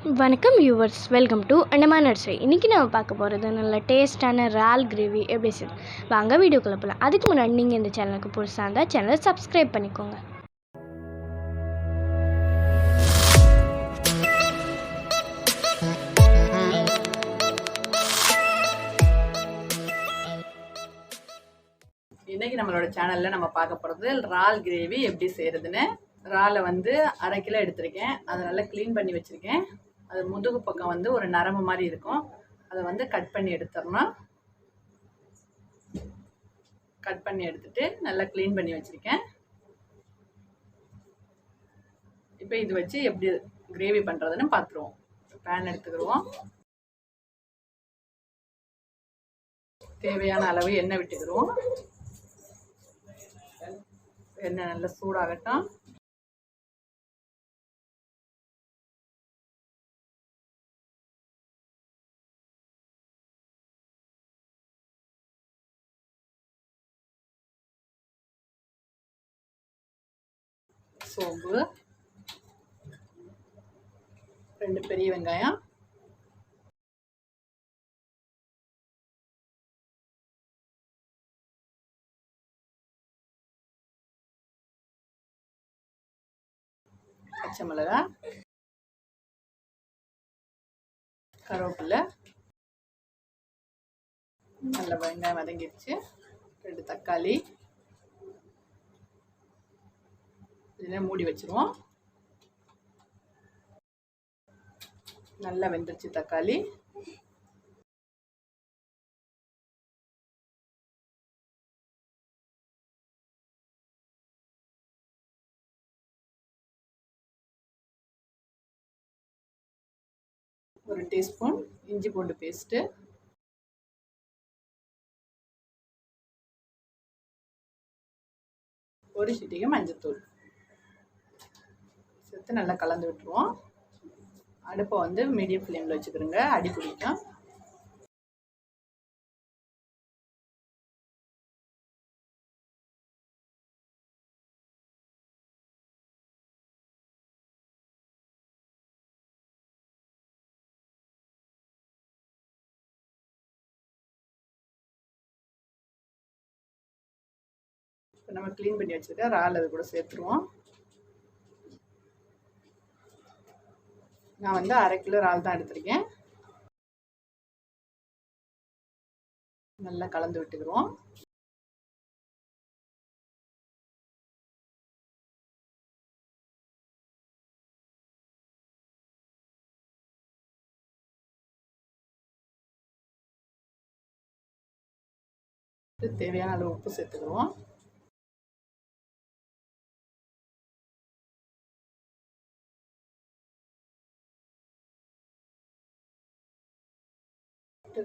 வணக்கம் viewers, welcome to Andaman அருசுவை. இன்றைக்கி நம்ம பார்க்க போகிறது நல்ல டேஸ்டான இறால் கிரேவி எப்படி செய்யுது. வாங்க வீடியோக்குள்ளே போகலாம். அதுக்கு முன்னாடி நீங்கள் இந்த சேனலுக்கு புதுசாக இருந்தால் சேனலை சப்ஸ்கிரைப் பண்ணிக்கோங்க. இன்றைக்கி நம்மளோட சேனலில் நம்ம பார்க்க போகிறது இறால் கிரேவி எப்படி செய்கிறதுன்னு. இறாலை வந்து 1/2 கிலோ எடுத்திருக்கேன். அதை நல்லா க்ளீன் பண்ணி வச்சுருக்கேன். அது முதுகு பக்கம் வந்து ஒரு நரம்பு மாதிரி இருக்கும். அதை வந்து கட் பண்ணி எடுத்துடணும். கட் பண்ணி எடுத்துட்டு நல்லா க்ளீன் பண்ணி வச்சுருக்கேன். இப்போ இது வச்சு எப்படி கிரேவி பண்ணுறதுன்னு பார்த்துருவோம். பேன் எடுத்துக்கிடுவோம். தேவையான அளவு எண்ணெய் விட்டுக்கிடுவோம். எண்ணெய் நல்லா சூடாகட்டும். சோம்பு, 2 பெரிய வெங்காயம், பச்சை மிளகாய், கருவேப்பிலை, நல்ல வெங்காயம் வதங்கிடுச்சு. 2 தக்காளி, இதில் மூடி வச்சுருவோம். நல்லா வெந்துருச்சு தக்காளி. ஒரு டீஸ்பூன் இஞ்சி பூண்டு பேஸ்ட்டு, ஒரு சிட்டிகை மஞ்சத்தூள் சேர்த்து நல்லா கலந்து விட்டுருவோம். அடுப்பை வந்து மீடியம் ஃப்ளேமில் வச்சுக்கிறோங்க, அடி பிடிக்கும். இப்போ நம்ம க்ளீன் பண்ணி வச்சுருக்க இறால் அது கூட சேர்த்துருவோம். நான் வந்து 1/2 கிலோ இறால் தான் எடுத்திருக்கேன். நல்லா கலந்து விட்டுக்கிறோம். தேவையான அளவு உப்பு சேர்த்துக்கிறோம்.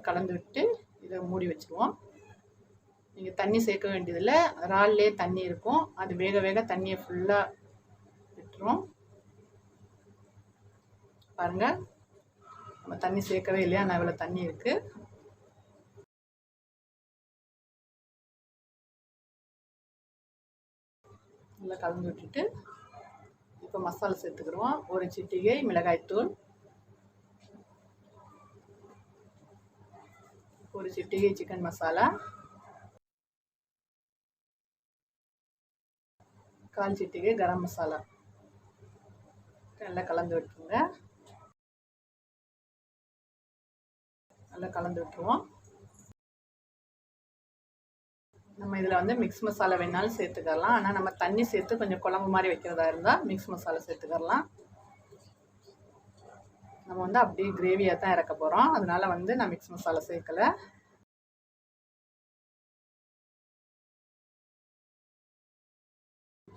கலந்து விட்டு இதை மூடி வச்சுருவோம். நீங்கள் தண்ணி சேர்க்க வேண்டியதில்லை, இறால்லே தண்ணி இருக்கும். அது வேக வேக தண்ணியை ஃபுல்லாக விட்டுரும். பாருங்கள், நம்ம தண்ணி சேர்க்கவே இல்லையா, நான் இவ்வளோ தண்ணி இருக்குது. நல்லா கலந்து விட்டுட்டு இப்போ மசாலா சேர்த்துக்கிறோம். ஒரு சிட்டிகை மிளகாய்த்தூள், ஒரு சிட்டிகை சிக்கன் மசாலா, 1/4 சிட்டிகை கரம் மசாலா. நல்லா கலந்து விட்டுருங்க. நல்லா கலந்து விட்டுருவோம். நம்ம இதில் வந்து மிக்ஸ் மசாலா வேணாலும் சேர்த்துக்கலாம். ஆனால் நம்ம தண்ணி சேர்த்து கொஞ்சம் குழம்பு மாதிரி வைக்கிறதா இருந்தால் மிக்ஸ் மசாலா சேர்த்துக்கலாம். நம்ம வந்து அப்படியே கிரேவியாக தான் இறக்க போகிறோம். அதனால வந்து நான் மிக்ஸ் மசாலா சேர்க்கலை.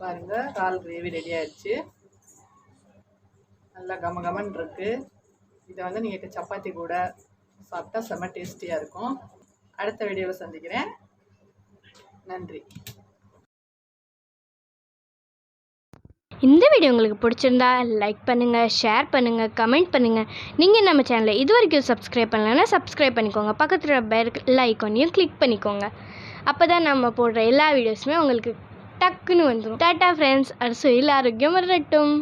பாருங்கள், இறால் கிரேவி ரெடி ஆயிடுச்சு. நல்லா கமகமன் இருக்குது. இதை வந்து நீங்கள் சப்பாத்தி கூட சாப்பிட்டா செம்ம டேஸ்டியாக இருக்கும். அடுத்த வீடியோவில் சந்திக்கிறேன். நன்றி. இந்த வீடியோ உங்களுக்கு பிடிச்சிருந்தா லைக் பண்ணுங்கள், ஷேர் பண்ணுங்கள், கமெண்ட் பண்ணுங்கள். நீங்கள் நம்ம சேனலை இது வரைக்கும் சப்ஸ்கிரைப் பண்ணலைன்னா சப்ஸ்கிரைப் பண்ணிக்கோங்க. பக்கத்தில் பெல் ஐக்கானையும் கிளிக் பண்ணிக்கோங்க. அப்போ தான் நம்ம போடுற எல்லா வீடியோஸுமே உங்களுக்கு டக்குன்னு வந்துடும். டாட்டா ஃப்ரெண்ட்ஸ், அறுசுவையில் ஆரோக்கியம் வரட்டும்.